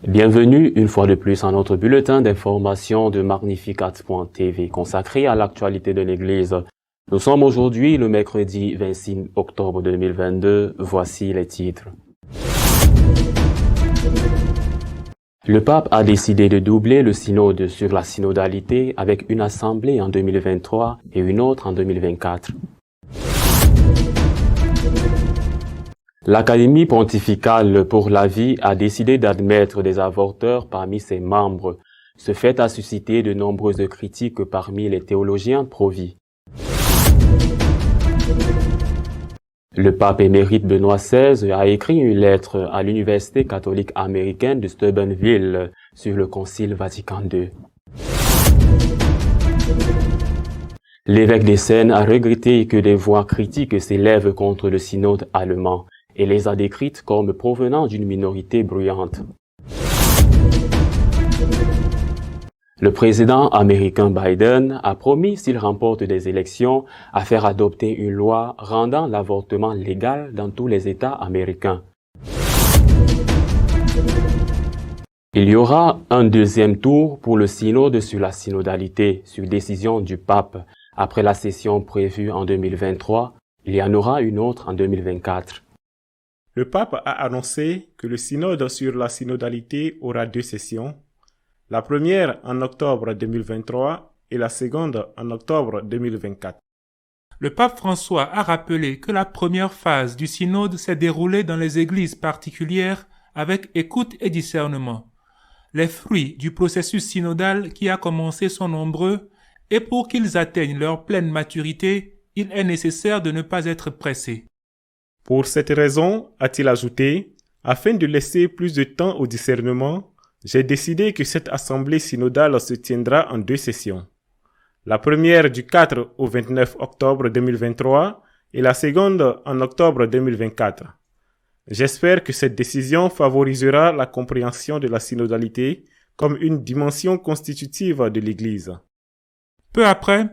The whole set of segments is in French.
Bienvenue une fois de plus à notre bulletin d'information de Magnificat.tv consacré à l'actualité de l'Église. Nous sommes aujourd'hui le mercredi 26 octobre 2022. Voici les titres. Le pape a décidé de doubler le synode sur la synodalité avec une assemblée en 2023 et une autre en 2024. L'Académie pontificale pour la vie a décidé d'admettre des avorteurs parmi ses membres. Ce fait a suscité de nombreuses critiques parmi les théologiens pro-vie. Le pape émérite Benoît XVI a écrit une lettre à l'Université catholique américaine de Steubenville sur le Concile Vatican II. L'évêque d'Essen a regretté que des voix critiques s'élèvent contre le synode allemand et les a décrites comme provenant d'une minorité bruyante. Le président américain Biden a promis, s'il remporte des élections, à faire adopter une loi rendant l'avortement légal dans tous les États américains. Il y aura un deuxième tour pour le synode sur la synodalité, sur décision du pape. Après la session prévue en 2023, il y en aura une autre en 2024. Le pape a annoncé que le synode sur la synodalité aura 2 sessions, la première en octobre 2023 et la seconde en octobre 2024. Le pape François a rappelé que la première phase du synode s'est déroulée dans les églises particulières avec écoute et discernement. Les fruits du processus synodal qui a commencé sont nombreux et pour qu'ils atteignent leur pleine maturité, il est nécessaire de ne pas être pressé. Pour cette raison, a-t-il ajouté, afin de laisser plus de temps au discernement, j'ai décidé que cette assemblée synodale se tiendra en 2 sessions. La première du 4 au 29 octobre 2023 et la seconde en octobre 2024. J'espère que cette décision favorisera la compréhension de la synodalité comme une dimension constitutive de l'Église. Peu après,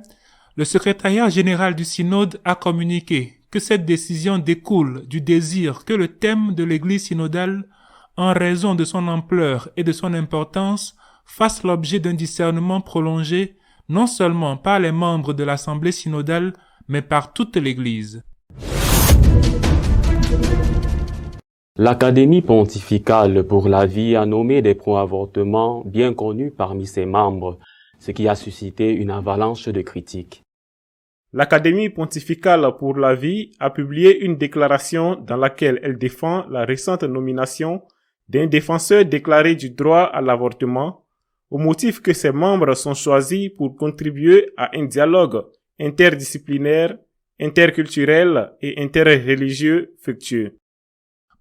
le secrétariat général du synode a communiqué que cette décision découle du désir que le thème de l'Église synodale, en raison de son ampleur et de son importance, fasse l'objet d'un discernement prolongé non seulement par les membres de l'Assemblée synodale, mais par toute l'Église. L'Académie pontificale pour la vie a nommé des pro-avortements bien connus parmi ses membres, ce qui a suscité une avalanche de critiques. L'Académie pontificale pour la vie a publié une déclaration dans laquelle elle défend la récente nomination d'un défenseur déclaré du droit à l'avortement, au motif que ses membres sont choisis pour contribuer à un dialogue interdisciplinaire, interculturel et interreligieux fructueux.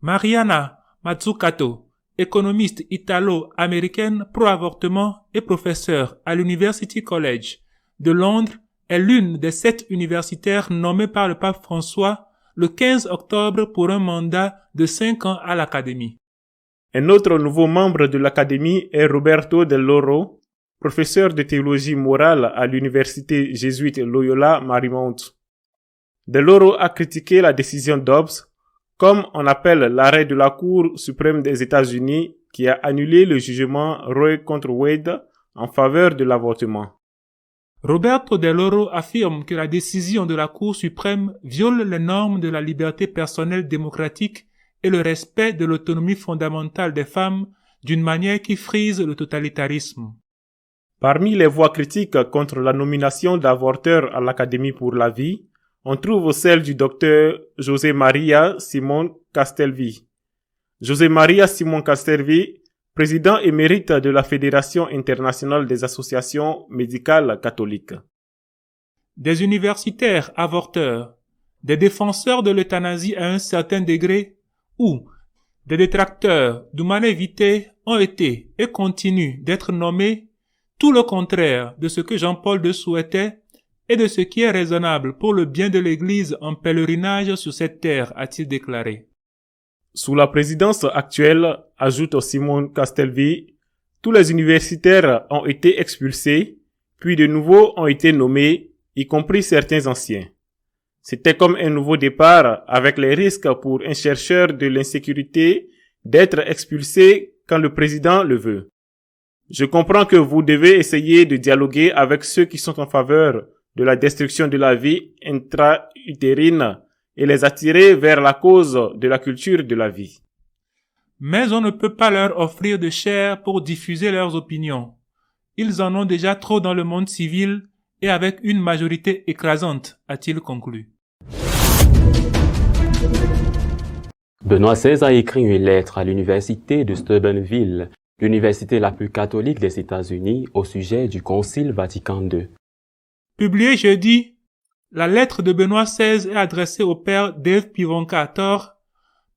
Mariana Mazzucato, économiste italo-américaine pro-avortement et professeure à l'University College de Londres, est l'une des 7 universitaires nommées par le pape François le 15 octobre pour un mandat de 5 ans à l'Académie. Un autre nouveau membre de l'Académie est Roberto Del Loro, professeur de théologie morale à l'université jésuite Loyola Marymount. Del Loro a critiqué la décision Dobbs, comme on appelle l'arrêt de la Cour suprême des États-Unis qui a annulé le jugement Roe contre Wade en faveur de l'avortement. Roberto Del Loro affirme que la décision de la Cour suprême viole les normes de la liberté personnelle démocratique et le respect de l'autonomie fondamentale des femmes d'une manière qui frise le totalitarisme. Parmi les voix critiques contre la nomination d'avorteurs à l'Académie pour la vie, on trouve celle du docteur José María Simón Castelví. José María Simón Castelví, président émérite de la Fédération internationale des associations médicales catholiques. Des universitaires avorteurs, des défenseurs de l'euthanasie à un certain degré ou des détracteurs d'Humane Vitae ont été et continuent d'être nommés, tout le contraire de ce que Jean-Paul II souhaitait et de ce qui est raisonnable pour le bien de l'Église en pèlerinage sur cette terre, a-t-il déclaré. Sous la présidence actuelle, ajoute Simón Castelví, tous les universitaires ont été expulsés, puis de nouveaux ont été nommés, y compris certains anciens. C'était comme un nouveau départ avec les risques pour un chercheur de l'insécurité d'être expulsé quand le président le veut. Je comprends que vous devez essayer de dialoguer avec ceux qui sont en faveur de la destruction de la vie intra-utérine et les attirer vers la cause de la culture de la vie. Mais on ne peut pas leur offrir de chair pour diffuser leurs opinions. Ils en ont déjà trop dans le monde civil et avec une majorité écrasante, a-t-il conclu. Benoît XVI a écrit une lettre à l'université de Steubenville, l'université la plus catholique des États-Unis, au sujet du Concile Vatican II. Publiée jeudi, la lettre de Benoît XVI est adressée au père Dave Pivonka Thor,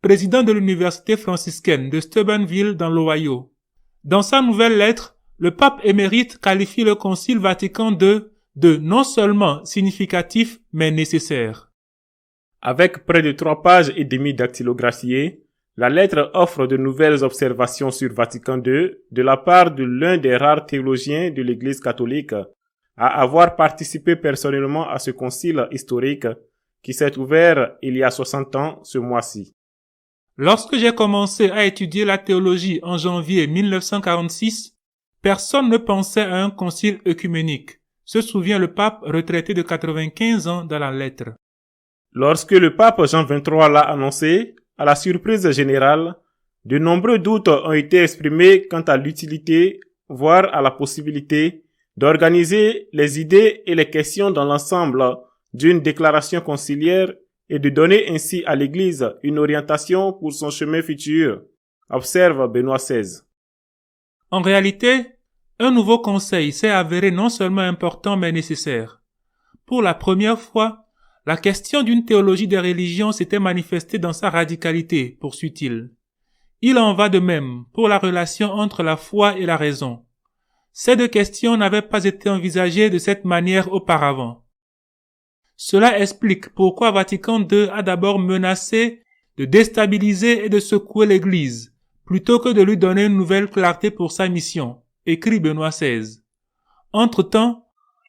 président de l'université franciscaine de Steubenville dans l'Ohio. Dans sa nouvelle lettre, le pape émérite qualifie le Concile Vatican II de non seulement significatif mais nécessaire. Avec près de 3 pages et demie dactylographiées, la lettre offre de nouvelles observations sur Vatican II de la part de l'un des rares théologiens de l'Église catholique à avoir participé personnellement à ce concile historique qui s'est ouvert il y a 60 ans ce mois-ci. Lorsque j'ai commencé à étudier la théologie en janvier 1946, personne ne pensait à un concile œcuménique, se souvient le pape retraité de 95 ans dans la lettre. Lorsque le pape Jean XXIII l'a annoncé, à la surprise générale, de nombreux doutes ont été exprimés quant à l'utilité, voire à la possibilité, d'organiser les idées et les questions dans l'ensemble d'une déclaration conciliaire et de donner ainsi à l'Église une orientation pour son chemin futur, observe Benoît XVI. En réalité, un nouveau conseil s'est avéré non seulement important mais nécessaire. Pour la première fois, la question d'une théologie des religions s'était manifestée dans sa radicalité, poursuit-il. Il en va de même pour la relation entre la foi et la raison. Ces deux questions n'avaient pas été envisagées de cette manière auparavant. Cela explique pourquoi Vatican II a d'abord menacé de déstabiliser et de secouer l'Église, plutôt que de lui donner une nouvelle clarté pour sa mission, écrit Benoît XVI. Entre-temps,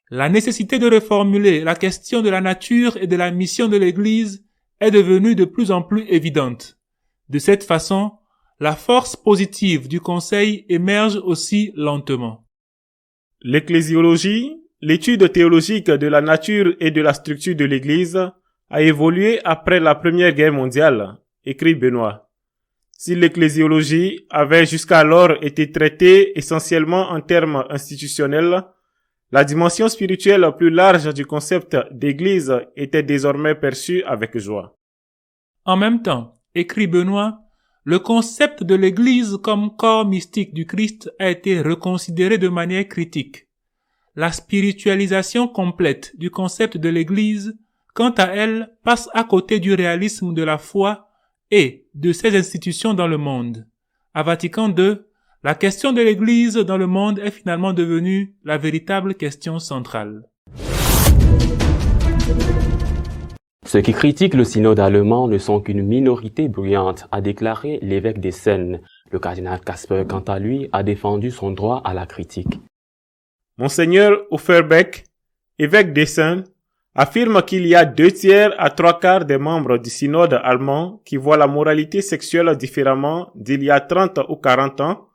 la nécessité de reformuler la question de la nature et de la mission de l'Église est devenue de plus en plus évidente. De cette façon, la force positive du Conseil émerge aussi lentement. L'ecclésiologie, l'étude théologique de la nature et de la structure de l'Église, a évolué après la Première Guerre mondiale, écrit Benoît. Si l'ecclésiologie avait jusqu'alors été traitée essentiellement en termes institutionnels, la dimension spirituelle plus large du concept d'Église était désormais perçue avec joie. En même temps, écrit Benoît, le concept de l'Église comme corps mystique du Christ a été reconsidéré de manière critique. La spiritualisation complète du concept de l'Église, quant à elle, passe à côté du réalisme de la foi et de ses institutions dans le monde. À Vatican II, la question de l'Église dans le monde est finalement devenue la véritable question centrale. Ceux qui critiquent le synode allemand ne sont qu'une minorité bruyante, a déclaré l'évêque d'Essen. Le cardinal Kasper, quant à lui, a défendu son droit à la critique. Monseigneur Offerbeck, évêque d'Essen, affirme qu'il y a 2/3 à 3/4 des membres du synode allemand qui voient la moralité sexuelle différemment d'il y a 30 ou 40 ans,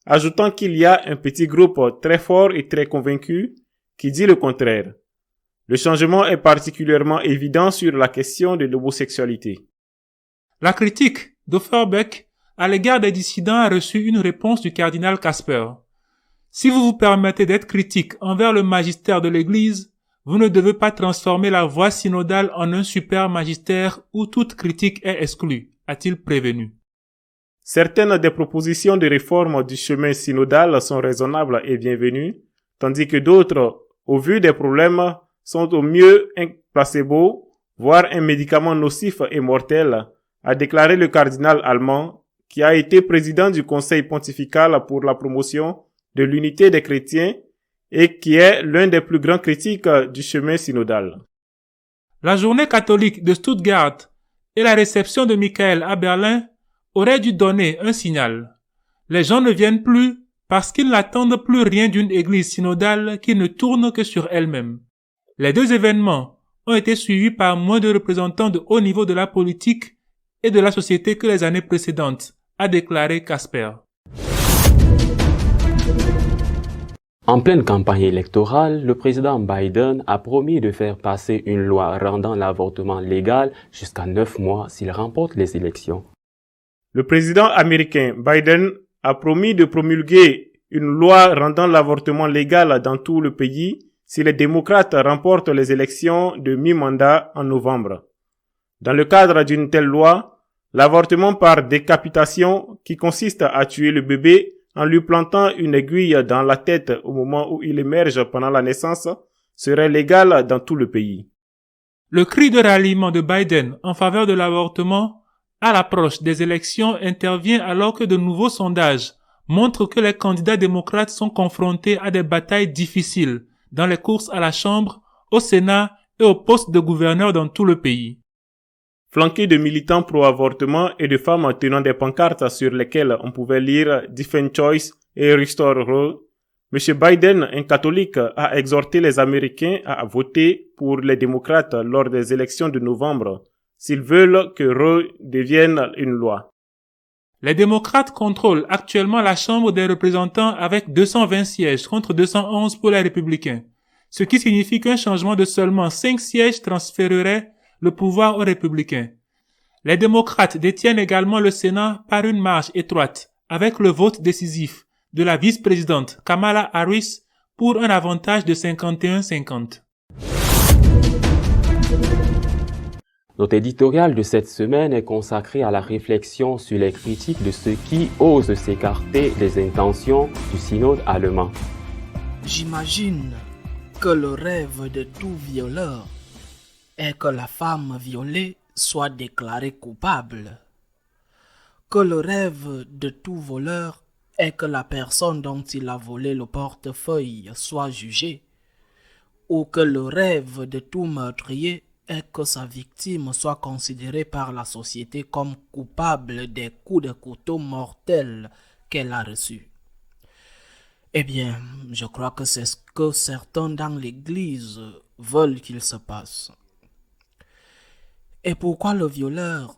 ajoutant qu'il y a un petit groupe très fort et très convaincu qui dit le contraire. Le changement est particulièrement évident sur la question de l'homosexualité. La critique d'Offerbeck à l'égard des dissidents a reçu une réponse du cardinal Kasper. Si vous vous permettez d'être critique envers le magistère de l'Église, vous ne devez pas transformer la voie synodale en un super magistère où toute critique est exclue, a-t-il prévenu. Certaines des propositions de réforme du chemin synodal sont raisonnables et bienvenues, tandis que d'autres, au vu des problèmes, sont au mieux un placebo, voire un médicament nocif et mortel, a déclaré le cardinal allemand, qui a été président du Conseil pontifical pour la promotion de l'unité des chrétiens et qui est l'un des plus grands critiques du chemin synodal. La journée catholique de Stuttgart et la réception de Michael à Berlin auraient dû donner un signal. Les gens ne viennent plus parce qu'ils n'attendent plus rien d'une église synodale qui ne tourne que sur elle-même. Les deux événements ont été suivis par moins de représentants de haut niveau de la politique et de la société que les années précédentes, a déclaré Casper. En pleine campagne électorale, le président Biden a promis de faire passer une loi rendant l'avortement légal jusqu'à 9 mois s'il remporte les élections. Le président américain Biden a promis de promulguer une loi rendant l'avortement légal dans tout le pays si les démocrates remportent les élections de mi-mandat en novembre. Dans le cadre d'une telle loi, l'avortement par décapitation, qui consiste à tuer le bébé en lui plantant une aiguille dans la tête au moment où il émerge pendant la naissance, serait légal dans tout le pays. Le cri de ralliement de Biden en faveur de l'avortement à l'approche des élections intervient alors que de nouveaux sondages montrent que les candidats démocrates sont confrontés à des batailles difficiles dans les courses à la Chambre, au Sénat et au poste de gouverneur dans tout le pays. Flanqué de militants pro-avortement et de femmes tenant des pancartes sur lesquelles on pouvait lire « Defend Choice » et « Restore Roe », M. Biden, un catholique, a exhorté les Américains à voter pour les démocrates lors des élections de novembre, s'ils veulent que Roe devienne une loi. Les démocrates contrôlent actuellement la Chambre des représentants avec 220 sièges contre 211 pour les républicains, ce qui signifie qu'un changement de seulement 5 sièges transférerait le pouvoir aux républicains. Les démocrates détiennent également le Sénat par une marge étroite, avec le vote décisif de la vice-présidente Kamala Harris pour un avantage de 51-50. Notre éditorial de cette semaine est consacré à la réflexion sur les critiques de ceux qui osent s'écarter des intentions du synode allemand. J'imagine que le rêve de tout violeur est que la femme violée soit déclarée coupable. Que le rêve de tout voleur est que la personne dont il a volé le portefeuille soit jugée. Ou que le rêve de tout meurtrier est que sa victime soit considérée par la société comme coupable des coups de couteau mortels qu'elle a reçus. Eh bien, je crois que c'est ce que certains dans l'Église veulent qu'il se passe. Et pourquoi le violeur,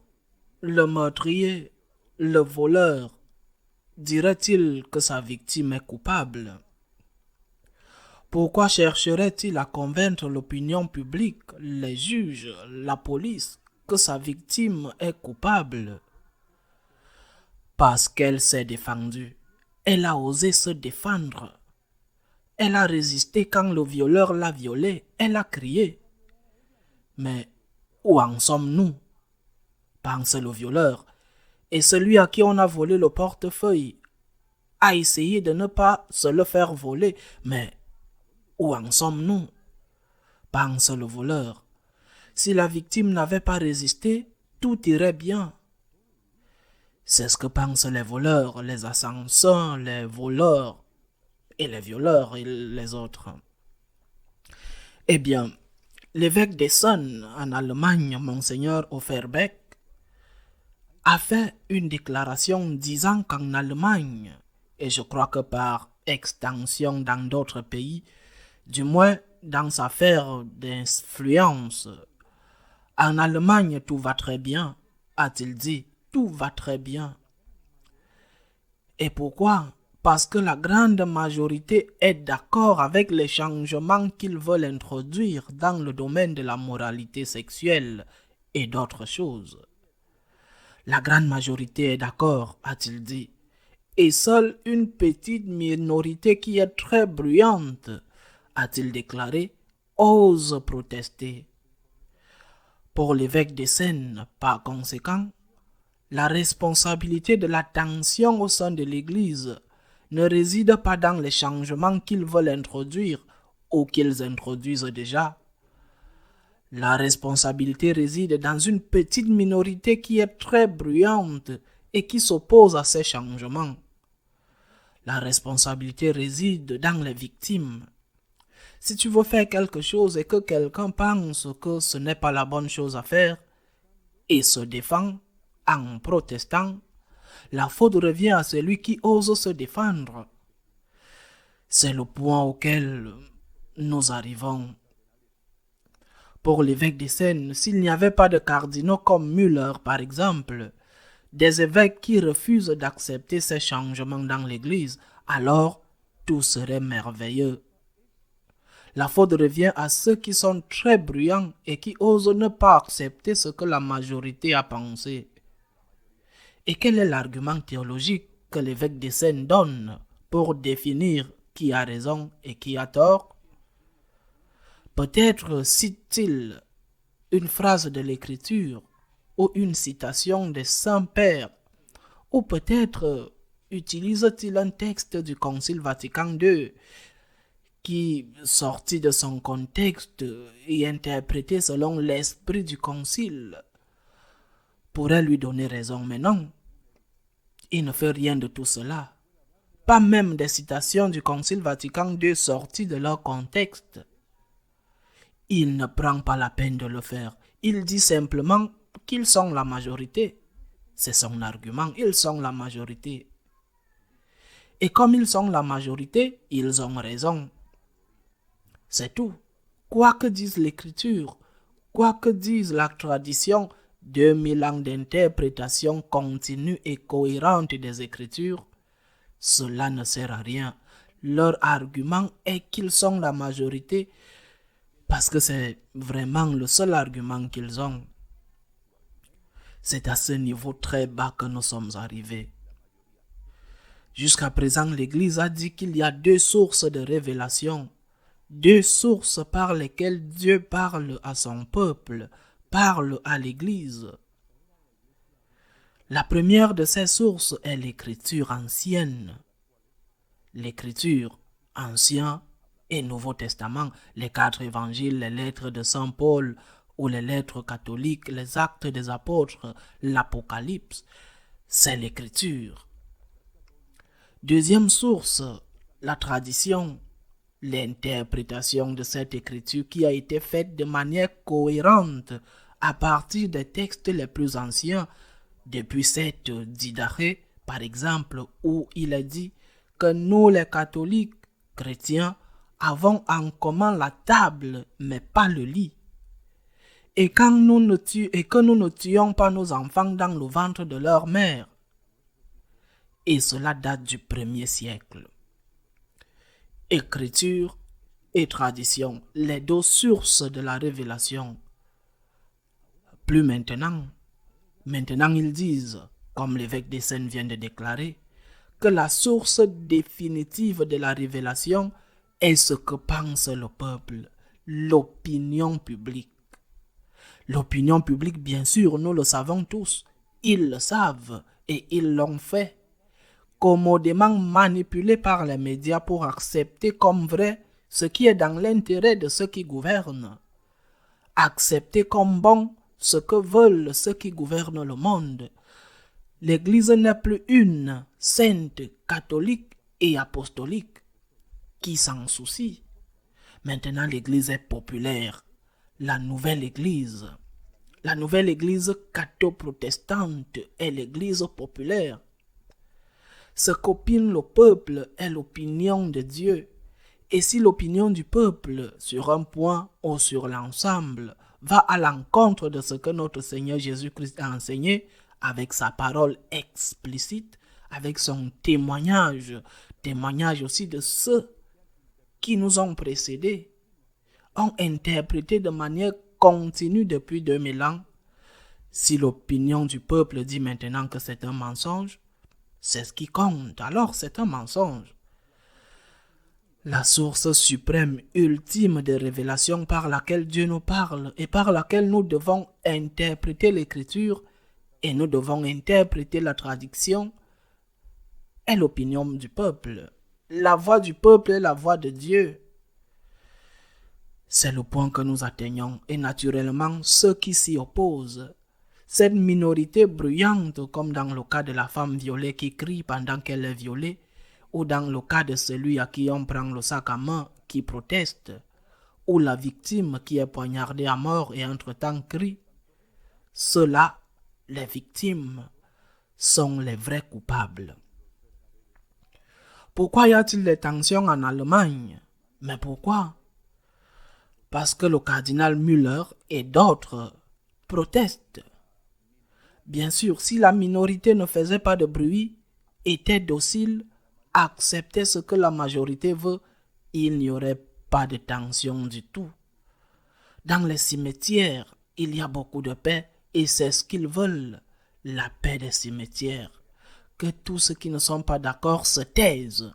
le meurtrier, le voleur dirait-il que sa victime est coupable? Pourquoi chercherait-il à convaincre l'opinion publique, les juges, la police, que sa victime est coupable? Parce qu'elle s'est défendue. Elle a osé se défendre. Elle a résisté quand le violeur l'a violée. Elle a crié. Mais où en sommes-nous? Pense le violeur. Et celui à qui on a volé le portefeuille a essayé de ne pas se le faire voler. Mais où en sommes-nous? Pense le voleur. Si la victime n'avait pas résisté, tout irait bien. C'est ce que pensent les voleurs, les assassins, les voleurs et les violeurs et les autres. Eh bien, l'évêque d'Essen en Allemagne, Monseigneur Offerbeck, a fait une déclaration disant qu'en Allemagne, et je crois que par extension dans d'autres pays, du moins dans sa sphère d'influence, en Allemagne tout va très bien, a-t-il dit, tout va très bien. Et pourquoi? Parce que la grande majorité est d'accord avec les changements qu'ils veulent introduire dans le domaine de la moralité sexuelle et d'autres choses. La grande majorité est d'accord, a-t-il dit, et seule une petite minorité qui est très bruyante, a-t-il déclaré, ose protester. Pour l'évêque d'Essen, par conséquent, la responsabilité de la tension au sein de l'Église ne réside pas dans les changements qu'ils veulent introduire ou qu'ils introduisent déjà. La responsabilité réside dans une petite minorité qui est très bruyante et qui s'oppose à ces changements. La responsabilité réside dans les victimes. Si tu veux faire quelque chose et que quelqu'un pense que ce n'est pas la bonne chose à faire et se défend en protestant, la faute revient à celui qui ose se défendre. C'est le point auquel nous arrivons. Pour l'évêque des Seines, s'il n'y avait pas de cardinaux comme Müller, par exemple, des évêques qui refusent d'accepter ces changements dans l'Église, alors tout serait merveilleux. La faute revient à ceux qui sont très bruyants et qui osent ne pas accepter ce que la majorité a pensé. Et quel est l'argument théologique que l'évêque des Seines donne pour définir qui a raison et qui a tort? Peut-être cite-t-il une phrase de l'Écriture ou une citation des saints pères, ou peut-être utilise-t-il un texte du Concile Vatican II qui, sorti de son contexte et interprété selon l'esprit du Concile, pourrait lui donner raison. Mais non, il ne fait rien de tout cela. Pas même des citations du Concile Vatican II sorties de leur contexte. Il ne prend pas la peine de le faire. Il dit simplement qu'ils sont la majorité. C'est son argument, ils sont la majorité. Et comme ils sont la majorité, ils ont raison. C'est tout. Quoi que dise l'Écriture, quoi que dise la tradition, 2000 ans d'interprétation continue et cohérente des Écritures, cela ne sert à rien. Leur argument est qu'ils sont la majorité parce que c'est vraiment le seul argument qu'ils ont. C'est à ce niveau très bas que nous sommes arrivés. Jusqu'à présent, l'Église a dit qu'il y a 2 sources de révélation, 2 sources par lesquelles Dieu parle à son peuple, parle à l'Église. La première de ces sources est l'Écriture ancienne. L'Écriture, Ancien et Nouveau Testament, les 4 évangiles, les lettres de Saint Paul ou les lettres catholiques, les actes des apôtres, l'Apocalypse, c'est l'Écriture. Deuxième source, la tradition, l'interprétation de cette Écriture qui a été faite de manière cohérente à partir des textes les plus anciens, depuis cette Didaché, par exemple, où il est dit que nous les catholiques chrétiens avons en commun la table, mais pas le lit. Et que nous ne tuions pas nos enfants dans le ventre de leur mère. Et cela date du 1er siècle. Écriture et tradition, les 2 sources de la révélation. Plus maintenant. Maintenant, ils disent, comme l'évêque des Seines vient de déclarer, que la source définitive de la révélation est ce que pense le peuple, l'opinion publique. L'opinion publique, bien sûr, nous le savons tous. Ils le savent et ils l'ont fait. Commodément manipulés par les médias pour accepter comme vrai ce qui est dans l'intérêt de ceux qui gouvernent. Accepter comme bon ce que veulent ceux qui gouvernent le monde. L'Église n'est plus une, sainte, catholique et apostolique. Qui s'en soucie? Maintenant, l'Église est populaire. La nouvelle Église catho-protestante est l'Église populaire. Ce qu'opine le peuple est l'opinion de Dieu. Et si l'opinion du peuple, sur un point ou sur l'ensemble, va à l'encontre de ce que notre Seigneur Jésus-Christ a enseigné, avec sa parole explicite, avec son témoignage aussi de ceux qui nous ont précédés, ont interprété de manière continue depuis 2000 ans. Si l'opinion du peuple dit maintenant que c'est un mensonge, c'est ce qui compte, alors c'est un mensonge. La source suprême, ultime de révélation par laquelle Dieu nous parle et par laquelle nous devons interpréter l'Écriture et nous devons interpréter la tradition est l'opinion du peuple. La voix du peuple est la voix de Dieu. C'est le point que nous atteignons et naturellement ceux qui s'y opposent. Cette minorité bruyante, comme dans le cas de la femme violée qui crie pendant qu'elle est violée, ou dans le cas de celui à qui on prend le sac à main qui proteste, ou la victime qui est poignardée à mort et entre-temps crie, ceux-là, les victimes, sont les vrais coupables. Pourquoi y a-t-il des tensions en Allemagne? Mais pourquoi? Parce que le cardinal Müller et d'autres protestent. Bien sûr, si la minorité ne faisait pas de bruit, était docile, acceptait ce que la majorité veut, il n'y aurait pas de tension du tout. Dans les cimetières, il y a beaucoup de paix et c'est ce qu'ils veulent, la paix des cimetières. Que tous ceux qui ne sont pas d'accord se taisent.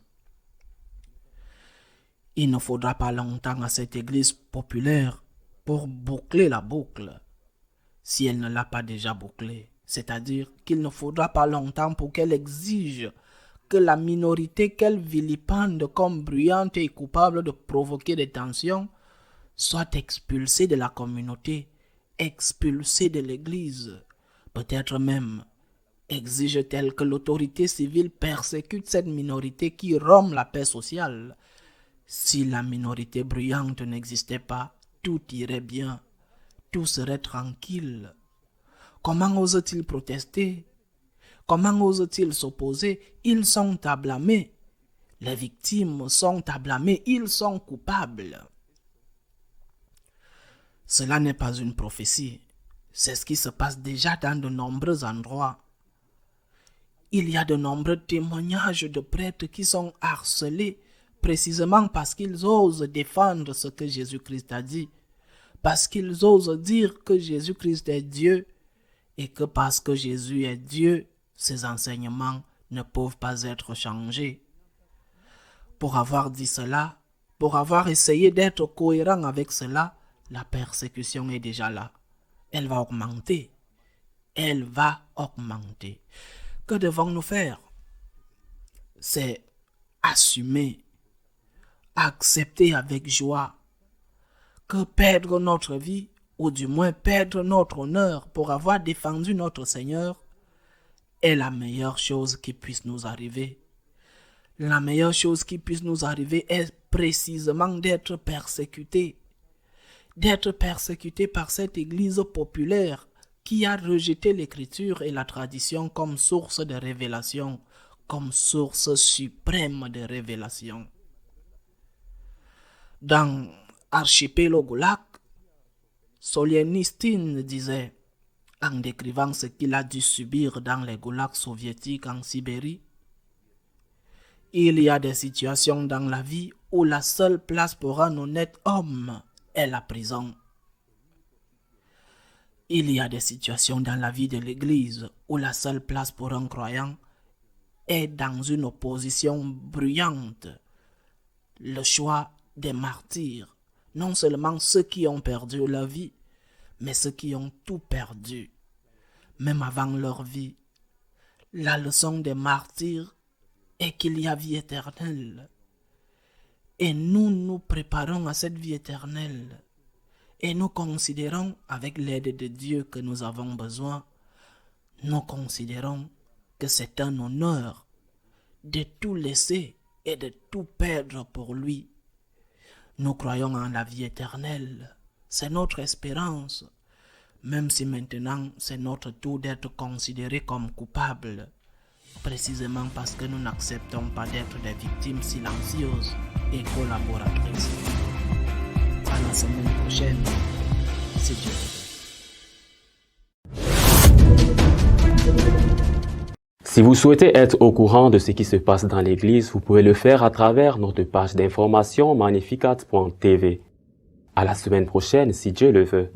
Il ne faudra pas longtemps à cette église populaire pour boucler la boucle, si elle ne l'a pas déjà bouclée. C'est-à-dire qu'il ne faudra pas longtemps pour qu'elle exige que la minorité qu'elle vilipende comme bruyante et coupable de provoquer des tensions soit expulsée de la communauté, expulsée de l'église. Peut-être même exige-t-elle que l'autorité civile persécute cette minorité qui rompt la paix sociale. Si la minorité bruyante n'existait pas, tout irait bien, tout serait tranquille. Comment osent-ils protester? Comment osent-ils s'opposer? Ils sont à blâmer. Les victimes sont à blâmer. Ils sont coupables. Cela n'est pas une prophétie. C'est ce qui se passe déjà dans de nombreux endroits. Il y a de nombreux témoignages de prêtres qui sont harcelés précisément parce qu'ils osent défendre ce que Jésus-Christ a dit, parce qu'ils osent dire que Jésus-Christ est Dieu et que parce que Jésus est Dieu, ses enseignements ne peuvent pas être changés. Pour avoir dit cela, pour avoir essayé d'être cohérent avec cela, la persécution est déjà là. Elle va augmenter. Elle va augmenter. Que devons-nous faire? C'est assumer, accepter avec joie que perdre notre vie, ou du moins perdre notre honneur pour avoir défendu notre Seigneur, est la meilleure chose qui puisse nous arriver. La meilleure chose qui puisse nous arriver est précisément d'être persécuté par cette église populaire qui a rejeté l'écriture et la tradition comme source de révélation, comme source suprême de révélation. Dans Archipel au Goulag, Solzhenitsyn disait, en décrivant ce qu'il a dû subir dans les goulags soviétiques en Sibérie, il y a des situations dans la vie où la seule place pour un honnête homme est la prison. Il y a des situations dans la vie de l'Église où la seule place pour un croyant est dans une opposition bruyante. Le choix des martyrs, non seulement ceux qui ont perdu leur vie, mais ceux qui ont tout perdu, même avant leur vie. La leçon des martyrs est qu'il y a vie éternelle. Et nous nous préparons à cette vie éternelle. Et nous considérons, avec l'aide de Dieu que nous avons besoin, nous considérons que c'est un honneur de tout laisser et de tout perdre pour lui. Nous croyons en la vie éternelle. C'est notre espérance, même si maintenant c'est notre tour d'être considérés comme coupables, précisément parce que nous n'acceptons pas d'être des victimes silencieuses et collaboratrices. À la semaine prochaine, si Dieu veut. Si vous souhaitez être au courant de ce qui se passe dans l'Église, vous pouvez le faire à travers notre page d'information magnificat.tv. À la semaine prochaine, si Dieu le veut.